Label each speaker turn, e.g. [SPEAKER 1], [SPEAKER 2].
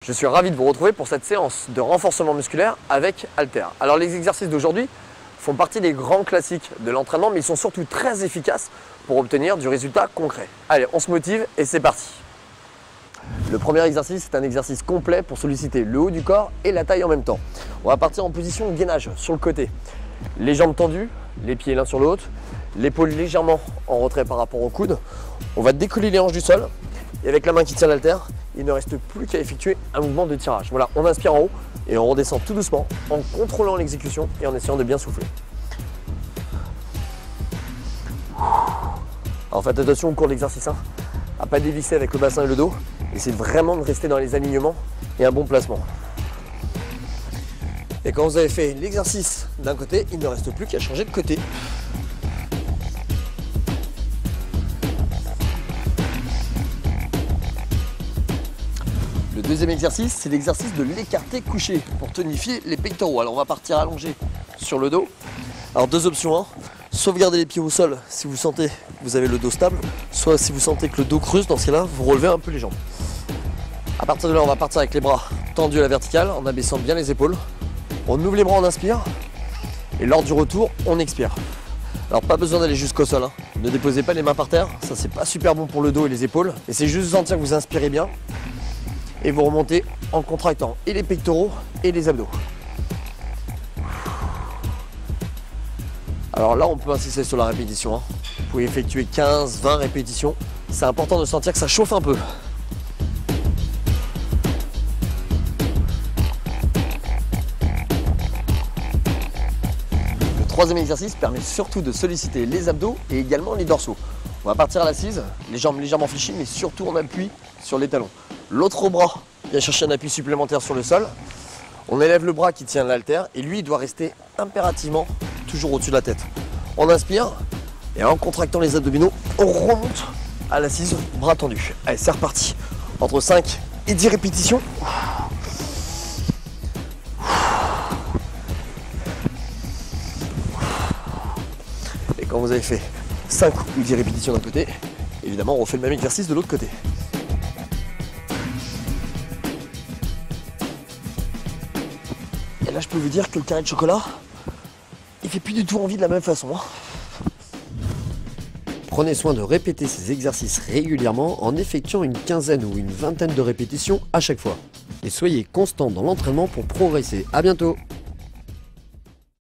[SPEAKER 1] Je suis ravi de vous retrouver pour cette séance de renforcement musculaire avec haltères. Alors les exercices d'aujourd'hui font partie des grands classiques de l'entraînement, mais ils sont surtout très efficaces pour obtenir du résultat concret. Allez, on se motive et c'est parti. Le premier exercice, c'est un exercice complet pour solliciter le haut du corps et la taille en même temps. On va partir en position gainage sur le côté. Les jambes tendues, les pieds l'un sur l'autre, l'épaule légèrement en retrait par rapport au coude. On va décoller les hanches du sol et avec la main qui tient l'haltère, il ne reste plus qu'à effectuer un mouvement de tirage. Voilà, on inspire en haut et on redescend tout doucement en contrôlant l'exécution et en essayant de bien souffler. Alors faites attention au cours de l'exercice, à ne pas dévisser avec le bassin et le dos. Essayez vraiment de rester dans les alignements et un bon placement. Et quand vous avez fait l'exercice d'un côté, il ne reste plus qu'à changer de côté. Le deuxième exercice, c'est l'exercice de l'écarté couché pour tonifier les pectoraux. Alors on va partir allongé sur le dos. Alors deux options, sauvegarder les pieds au sol si vous sentez que vous avez le dos stable, soit si vous sentez que le dos creuse, dans ce cas-là, vous relevez un peu les jambes. À partir de là, on va partir avec les bras tendus à la verticale en abaissant bien les épaules. On ouvre les bras, on inspire et lors du retour, on expire. Alors pas besoin d'aller jusqu'au sol, Ne déposez pas les mains par terre, ça c'est pas super bon pour le dos et les épaules. Et c'est juste sentir que vous inspirez bien et vous remontez en contractant et les pectoraux et les abdos. Alors là, on peut insister sur la répétition. Vous pouvez effectuer 15-20 répétitions. C'est important de sentir que ça chauffe un peu. Le troisième exercice permet surtout de solliciter les abdos et également les dorsaux. On va partir à l'assise, les jambes légèrement fléchies, mais surtout on appuie sur les talons. L'autre bras vient chercher un appui supplémentaire sur le sol. On élève le bras qui tient l'haltère et lui il doit rester impérativement toujours au-dessus de la tête. On inspire et en contractant les abdominaux, on remonte à l'assise, bras tendus. Allez, c'est reparti. Entre 5 et 10 répétitions. Et quand vous avez fait 5 ou 10 répétitions d'un côté, évidemment on refait le même exercice de l'autre côté. Et là je peux vous dire que le carré de chocolat, il fait plus du tout envie de la même façon. Prenez soin de répéter ces exercices régulièrement en effectuant une quinzaine ou une vingtaine de répétitions à chaque fois. Et soyez constant dans l'entraînement pour progresser. À bientôt!